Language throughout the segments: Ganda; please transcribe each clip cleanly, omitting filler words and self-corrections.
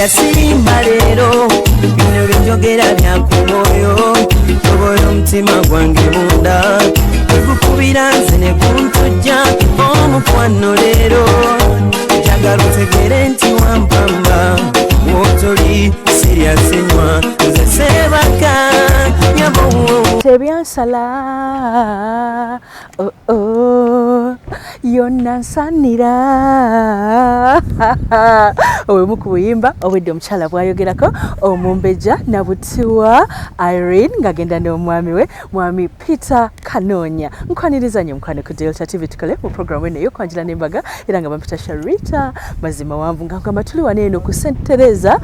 era sirimba leero bino byenjogera byakumoyo tobola omutima gwange munda gukubira nze ne kuntujja omukwano leero njagala otegere nti wampamba wotoli siryasenywa nze sebaka nyabo tebyansala yonna nsanira obwemu ku buyimba obwedde omukyala bwayogerako Omumbejja Nabutiwa Irene ng'agenda n'omwami we mwami Peter Kanoonya. Nkwaniriza nnyo mukwano ku Delta TV tukole mu programu eno ey'okwanjula n'embaga era nga bampita Sharita mazima wanvu nga nkamba tuli wano eno ku St Teresa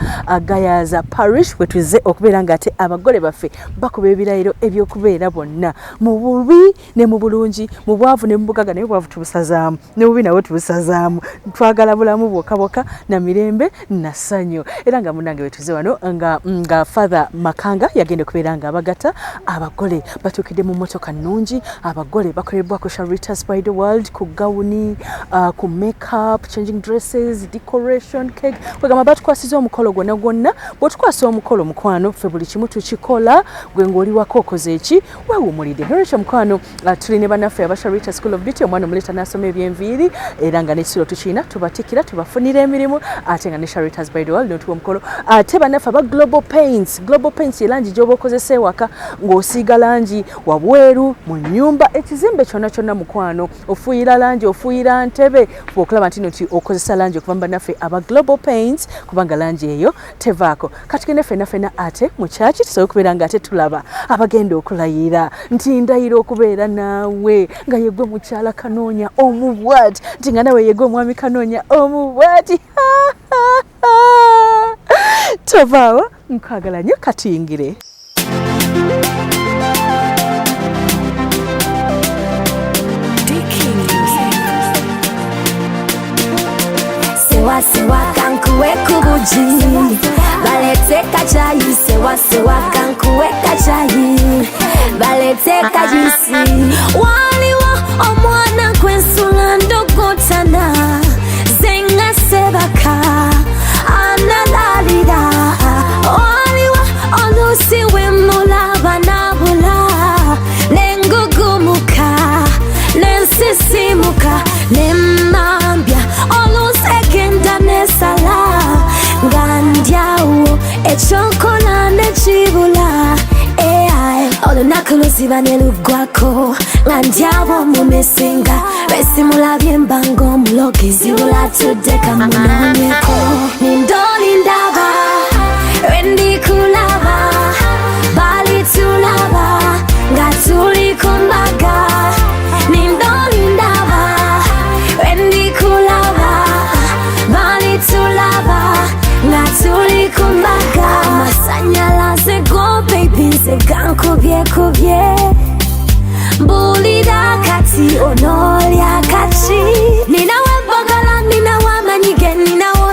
Gayaza Parish we tuzze okubeera ng'ate abagole baffe bakuba ebirayiro eby'okubeera bonna mu bubi ne mu bulungi mu bwavu ne mu bugaga naye bwavu tubusazaamu ne bubi nawe tubusazaamu twagala bulamu bwokaboka na mirembe na ssanyu era nga munange we tuzze wano nga Father Makanga yagenda okubeera nga abagata abagole batuukidde mu mmotoka nnungi abagole bakolebwa ku Sharita's by the World ku gawuni ku makeup changing dresses decoration cake kwegamba batukwasiza omukolo gwonna bw'otukwasa omukolo mukwano ffe buli kimu tukikola gwe ng'oli wako okoze eki weewummulidde nolwekyo mukwano tuli ne bannaffe aba Sharita School of Beauty omwana omuleta n'asoma eby'enviiri era nga n'ekisiro tukiina tubatikira tubafunira emirimu ate nga ne Sharita's by the World n'otuwa omukolo ate bannaffe aba Global Paints erangi gy'oba okozesa ewaka ng'osiiga langi wabweru mu nnyumba ekizimbe kyonna mukwano ofuuyira langi ofuuyira ntebe bw'okulaba nti okozesa langi okuva mu bannaffe aba Global Paints kubanga langi eyo tevaako katugende ffenna ate mu kyaki tusobola okubeera nga ate tulaba abagenda okulayira nti ndayira okubeera naawe nga yegwe mukyala Kanoonya omubwati nti nga nawe yegwe omwami Kanoonya omubwati tovaawo nkwagala nnyo katuyingire sewa kankuwe kubuji balete kachayi sewa kankuwe kachayi balete kajisi waliwo omwana kwensula ndogotana zenga sebaka analalira waliwo olusi wemulaba nabula nengugumuka nensisimuka nemambya olusegenda nesala ngandyawo ekyokola nekibula olunaku luziba ne luggwako nga ndyabo mumesinga besimulabye mbanga omulogi zibula tudde kamunoonyeko nindolindaba wendikulaba balitulaba nga tuli ku mbaga nindolindaba wendikulaba balitulaba nga tuli ku mbaga amasanyalaze go baby nze gankubye mbulira kati onolya kati ninawe mbagala ninawe amanyige ninawo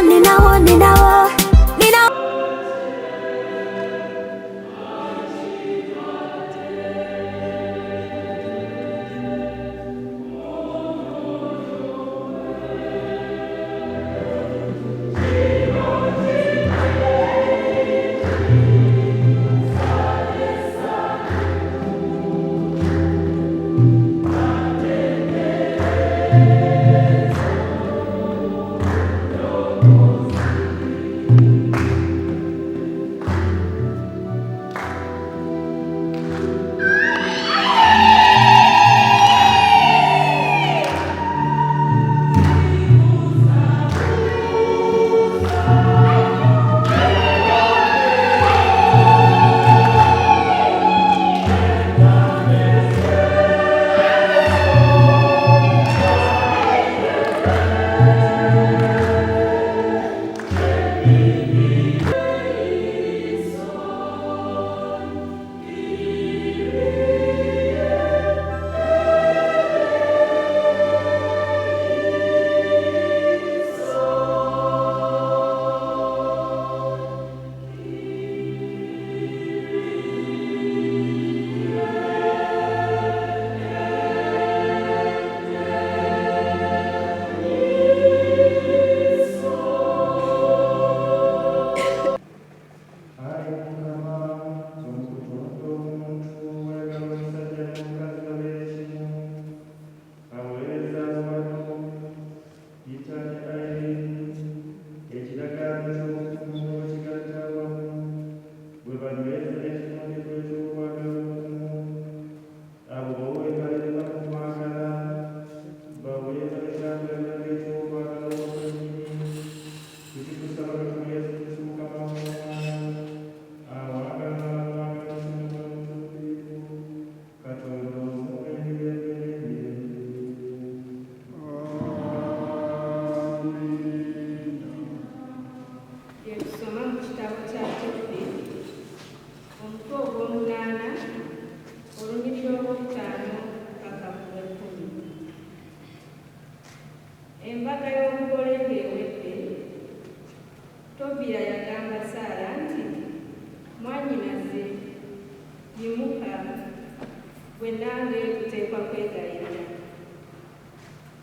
gwe nange tuteekwa kwegayirira.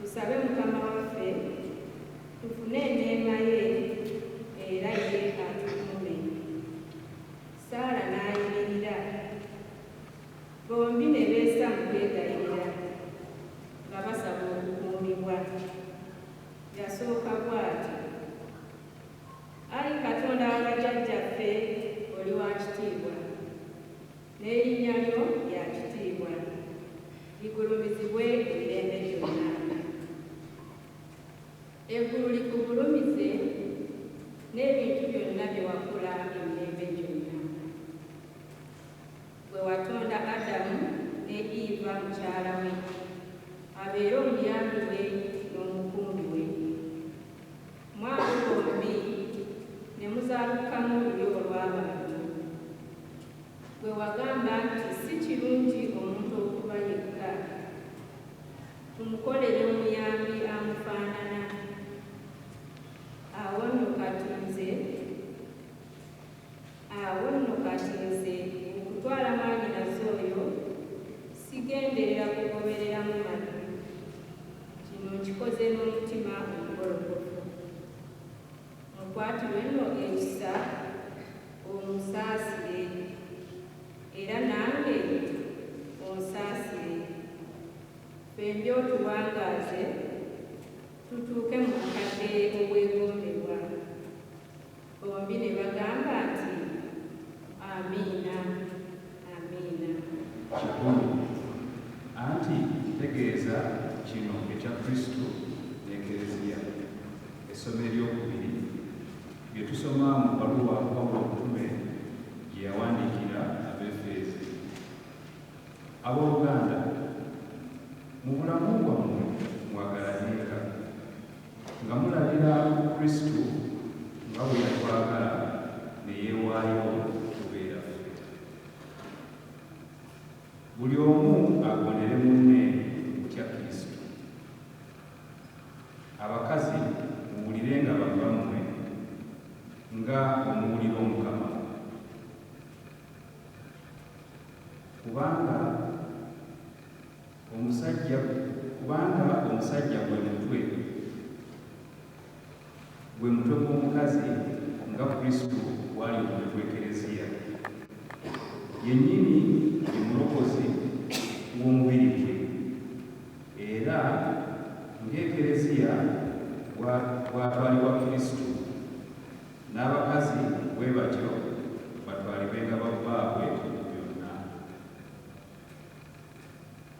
Tusabe Mukama waffe tufune enneema ye era ye atukume. Saala n'ayimirira, bombi ne beessa mu kwegayirira nga basaba okukuumibwa. Yasooka bw'ati: Ayi Katonda wa bajjajjaffe, oli wa kitiibwa, n'erinnya lyo lya kitiibwa, ligulumizibwe emirembe gyonna. Eggulu likugulumize n'ebintu byonna bye wakola emirembe gyonna. Gwe watonda Adamu ne Eva mukyala we abeere omuyambi we n'omukumbi we. Mwabo bombi ne muzaalukamu olulyo olw'abantu. Gwe wagamba nti si kirungi omuntu okuba yekka, tumukolere omuyambi amufaanana. Awo nno kati nze okutwala mwannyinaze oyo sigenderera kugobereramu matu. Kino nkikoze n'omutima omugolokofu. Mukwatirwe nno ekisa omusaasire, era nange onsaasire, fembi otuwangaaze tutuuke mu bukadde obwegombebwa. Bombi ne bagamba nti amiina, amiina. Kikulu anti tegeeza kino ekya Kristo n'Ekereziya. Essomo eryokubiri bye tusoma mu bbaluwa Pawulo omutume gye yawandiikira Abefeezi. Abooluganda, mu bulamu bwammwe mwagalanenga, nga mulabira Kristo nga bwe yatwagala ne yeewaayo okubeera ffe. Buli omu agonere munne mu kya Kristo. Abakazi muwulirenga bambammwe nga omuwulira Omukama, kubanga omusajja gwe mutwe gw'omukazi nga Kristo bw'ali omutwe gw'Ekereziya. Yennyini ye mulokozi w'omubiri gwe, era ng'Ekereziya bw'atwalibwa Kristo, n'abakazi bwe batyo batwalibenga babbaabwe byonna.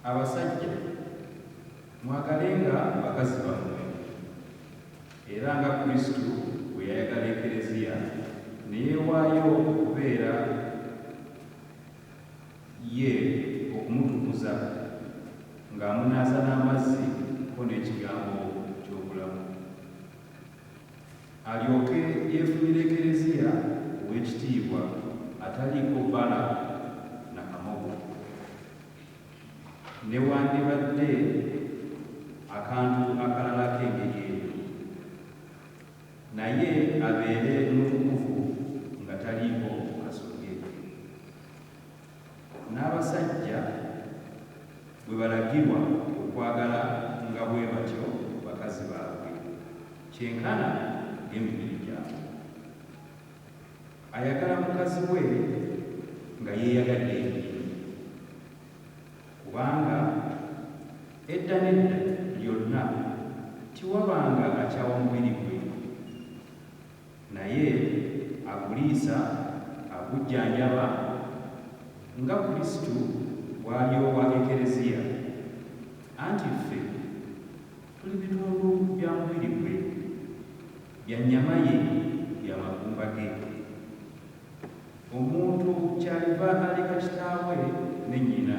Abasajja mwagalenga bakazi bammwe, era nga Kristo bwe yayagala Ekereziya ne yeewaayo okubeera ye okumutukuza, ng'amunaaza n'amazzi ko n'ekigambo ky'obulamu, alyoke yeefunire Ekereziya ow'ekitiibwa ataliiko bbala na kamogo, newandibadde akantu akalala k'engeri eyo, naye abeere mutukuvu nga taliiko kasoge. N'abasajja bwe balagirwa okwagala nga bwe batyo bakazi baabwe, kyenkana ng'emibiri gyabwe. Ayagala mukazi we nga yeeyagadde yennyini, kubanga edda n'edda lyonna tiwabanga akyawa mubiri gwe, naye aguliisa, agujjanjaba nga Kristo bw'ali owa Ekereziya, anti ffe tuli bitundu bya mubiri gwe, bya nnyama ye, bya magumba ge. Omuntu kyaliva aleka kitaawe ne nnyina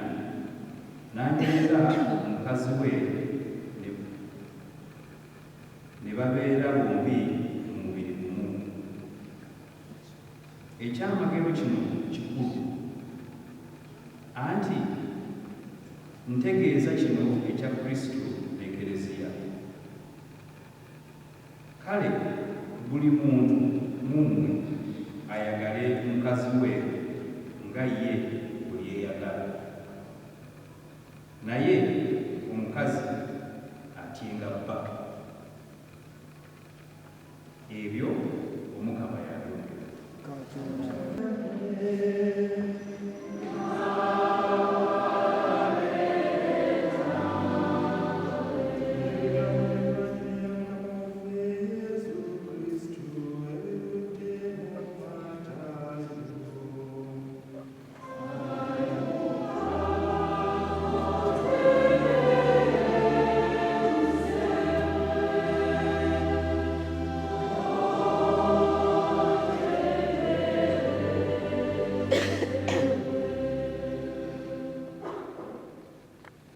n'anyenda omukazi we ne babeera bombi mu mubiri gumu. Ekyamagero kino kikulu, anti ntegeeza kino ekya Kristo n'Ekereziya. Kale buli muntu mummwe ayagale mukazi we nga ye bwe yeeyagala. naye omukazi atyenga bba. Ebyo Omukama yabyogera.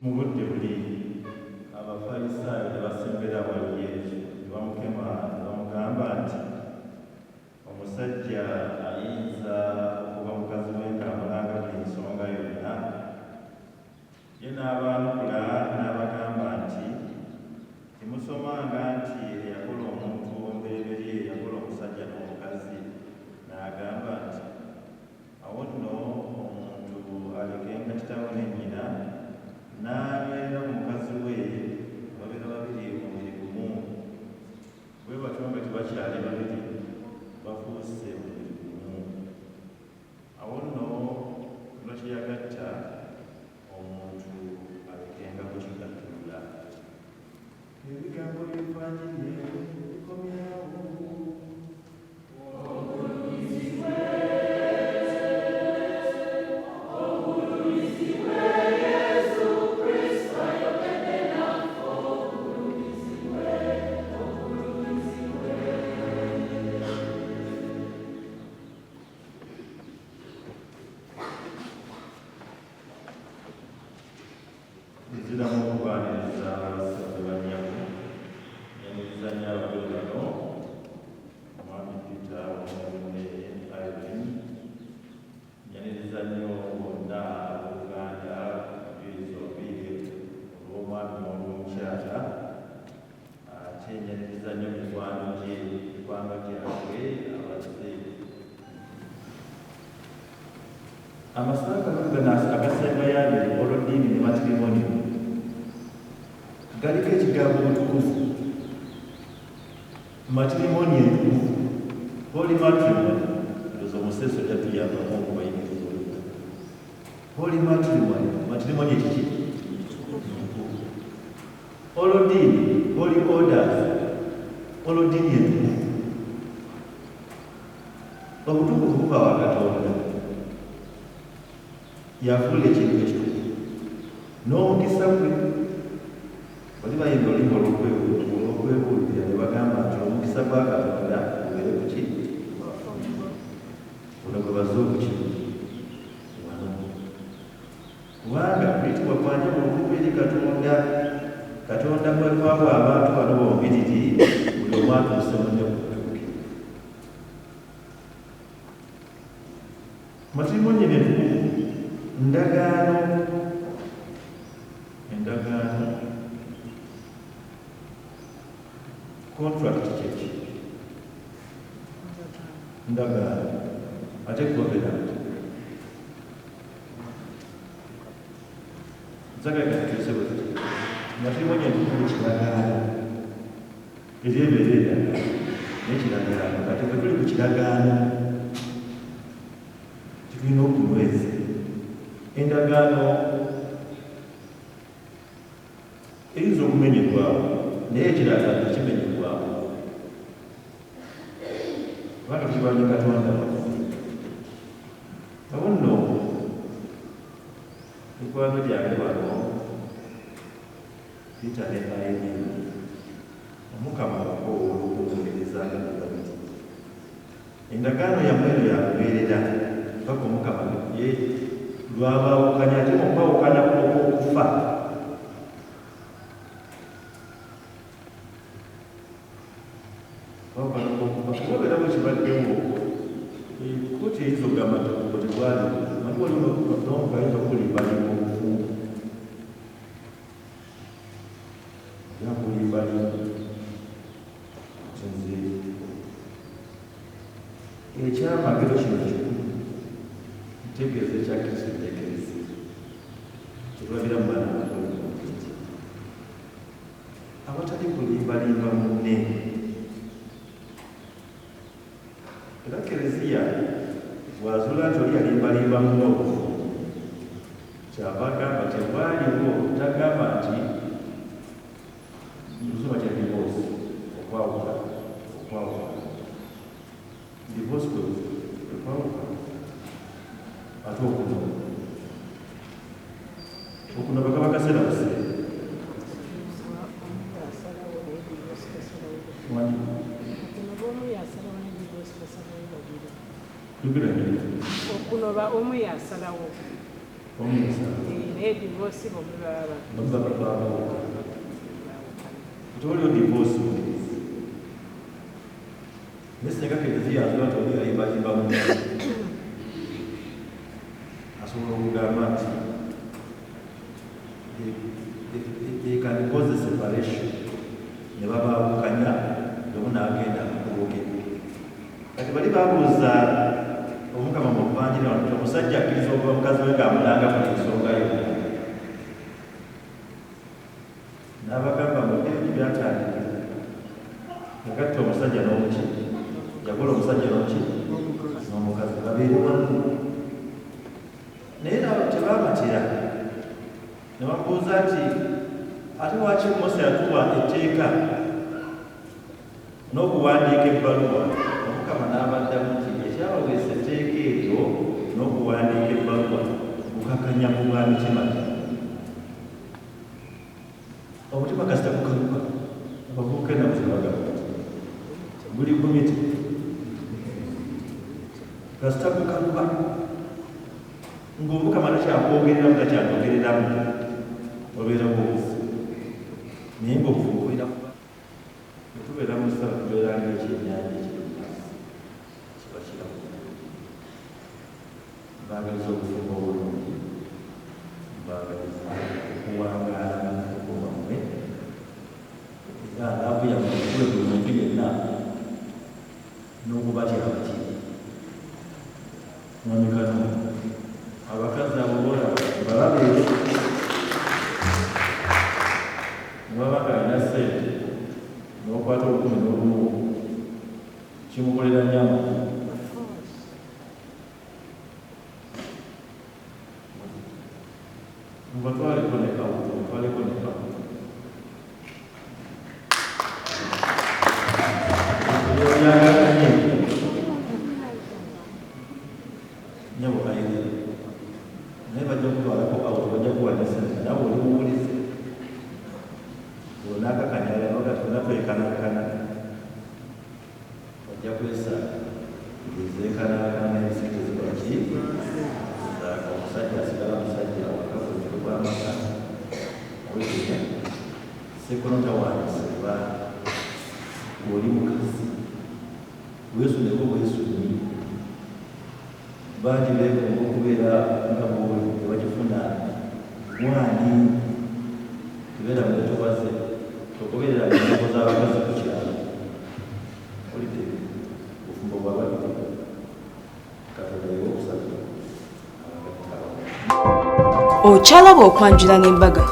Mu budde buli Abafalisaayo ne basembera wali Yesu ne bamukema ne bamugamba nti omusajja ayinza okuba mukazi we ng'amulangako ensonga yonna. Ye n'abaanukula n'abagamba nti temusomanga nti eyakola omuntu ombereberye eyakola omusajja n'omukazi, n'agamba nti awo nno omuntu alekenga kitaawe ne nnyina n'abeera mukazi we babeera babiri omubiri gumu. Bwe batyo nga tebakyali babiri bafuuse omubiri gumu. Awo nno lwaki yagatta omuntu alekenga ku kigattulula. Ebigambo by'Evangiri bikomyawo. Nziramu okubaaniriza abasajja bannyamu, yaniriza nnyo abagole bano, Omwami Peter ne Irene, yaniriza nnyo bonna abooluganda abajulizi olubiri olw'omwami n'olw'omukyala, ate yaniriza nnyo mikwano gye, eggwanga gyabwe abazze. Amasaka gano agasembayo abiri, olw'eddiini ne matrimoniyo, galiko ekigambo obutukuvu. Matrimoni entukuvu, holy matrimony, ndoza omuseso jatuyambamu okubayimiriza olutta. Holy matrimony, matrimoni ekiki? Olw'eddiini, holy orders, olw'eddiini entukuvu. Obutukuvu buva wa Katonda. Yafuula ekintu ekitukuvu n'omukisa gwe. Bali bayimba oluyimba olw'okwebuulira ne bagamba nti omukisa gwa Katonda gubeere ku ki? Buno gwe bazze okukimu wano. Kubanga kuyitibwa kwanja mu lukubu eri Katonda. Katonda mwe kwabwa abantu bano bombiriri, buli omu atuuse munne ku kutuukira. Matrimoni entukuvu, endagaano, contract kyeki? Ndagaano, ate covenant. Nzagala tukyuse bwe tuti matrimoni entukuvu kiragaano, ery'embeera endala n'ekiragaano. Kati bwe tuli ku kiragaano tulina okunyweza endagaano. Eyinza okumenyebwawo naye ekiragaano kimenyebwawo kubanga kibaanye Katonda waffe. Awo nno mikwano gyange wano Peter ne Irene, Omukama akoola okuwulirizanga ne babiri. Endagaano yammwe eno yakubeerera paka Omukama ye lwabaawukanya, ate mu kwawukana okw'okufa kubabeera bwe kibaddewo kkooti eyinza okugamba nti okuko tegwali manyi waliwo n'omugayinza okulimbalimu obufumbo yakulimbalimu nze ekyamagero kino kikulu ntegeeza ekya Kristo ntegeeza kyetulabira mu baana abatoli awatali kulimbalimba munne. Era Kereziya bw'azuula nti oli alimbalimba munne obufu, kyava agamba tebwaliwo, tagamba nti lusoma kya divorce, okwawuka. Divorce okwawuka ate okuno bakaba kaseera buseera okunoba omu yasalawo naye divorce toliyo divorce nesinga Kereziya azula nti oli alimbalimba munne asobola okugamba nti they can cause a separation ne babaawukanya omu n'agenda okuwoge. Kati bali babuuza Omukama mu kubanjira nti omusajja akkiriza okuba mukazi we ng'amulanga ku ensonga yonna, n'abagamba mu bintu byatandika agatta omusajja n'omuki, yakola omusajja n'omuki n'omukazi babeere wamu. Naye nabo tebabatera, ne bamubuuza nti ate lwaki Mose yatuwa etteeka n'okuwandiika ebbaluwa? Omukama n'abaddamu nti ekyabaweesa etteeka eryo n'okuwandiika ebbaluwa kukakanya ku bwa mitima. Omutima kasita gukaluka, abavubuka ennaku zebagamba guli gumiti kasita gukaluka ng'Omukama takyakwogereramu takyakyogereramu obeera bwobuzi. Naye ng'obufu obeera tubeera mu ssala tubeera ng'ekyennyanja ekiri mu mazzi kiba kiramu. Mbagaliza obufumbo obulungi, mbagaliza okuwangaala n'obufuko bwammwe, era alaavu yammwe ekule buli muntu yenna n'okubatya abakiri mwamikano abakazi abo bola balabe mwaba alina ssente n'okwata olukumi n'olumu kimukolera nyama. Mubatwaleko ne kawuto, mutwaleko ne kawuto. Oyagakanye nyabo ayire naye bajja kutwalako kawuto, bajja kuwanya ssente nawe oli muwulize onakakanyala nogati onatwekanakana bajja kwesa ezekanakana ebisente zibaki zaka omusajja asigala musajja wakafunikwe gwamaka wekenya sekonota waniseba oli mukazi wesuneko bwesuni bangi beekonga okubeera nga bwoli tebakifuna mwani tubeera mwetobaze okubeerera ennyimbo z'abakazi ku kyalo olidde obufumbo bw'abalidde katonda yewe okusatu okyalaba okwanjula n'embaga